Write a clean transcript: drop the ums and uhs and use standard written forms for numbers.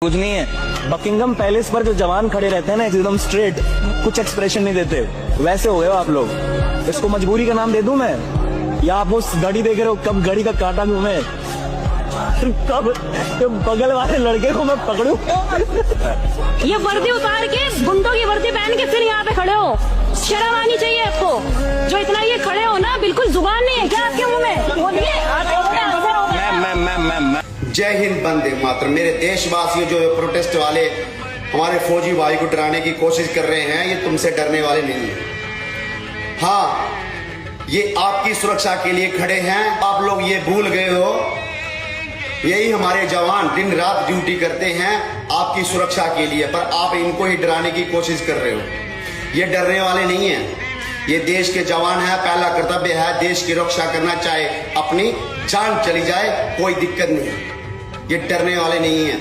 कुछ नहीं है। बकिंगम पैलेस पर जो जवान खड़े रहते हैं ना एकदम स्ट्रेट, कुछ एक्सप्रेशन नहीं देते, वैसे हो गए हो आप लोग। इसको मजबूरी का नाम दे दूं मैं, या आप वो घड़ी देख रहे हो कब घड़ी का काटा घूमे, कब बगल वाले लड़के को मैं पकड़ूं। ये वर्दी उतार के, गुंडों की वर्दी पहन के फिर यहाँ पे खड़े हो, शर्म आनी चाहिए आपको। जो इतना ये खड़े हो ना, बिल्कुल जुबान नहीं है क्या आपके मुंह में? बोलिए। जय हिंद, वंदे मातरम। मेरे देशवासियों, जो प्रोटेस्ट वाले हमारे फौजी भाई को डराने की कोशिश कर रहे हैं, ये तुमसे डरने वाले नहीं है। हाँ, ये आपकी सुरक्षा के लिए खड़े हैं। आप लोग ये भूल गए हो, यही हमारे जवान दिन रात ड्यूटी करते हैं आपकी सुरक्षा के लिए, पर आप इनको ही डराने की कोशिश कर रहे हो। ये डरने वाले नहीं हैं, ये देश के जवान हैं। पहला कर्तव्य है देश की रक्षा करना, चाहे अपनी जान चली जाए कोई दिक्कत नहीं। ये डरने वाले नहीं हैं।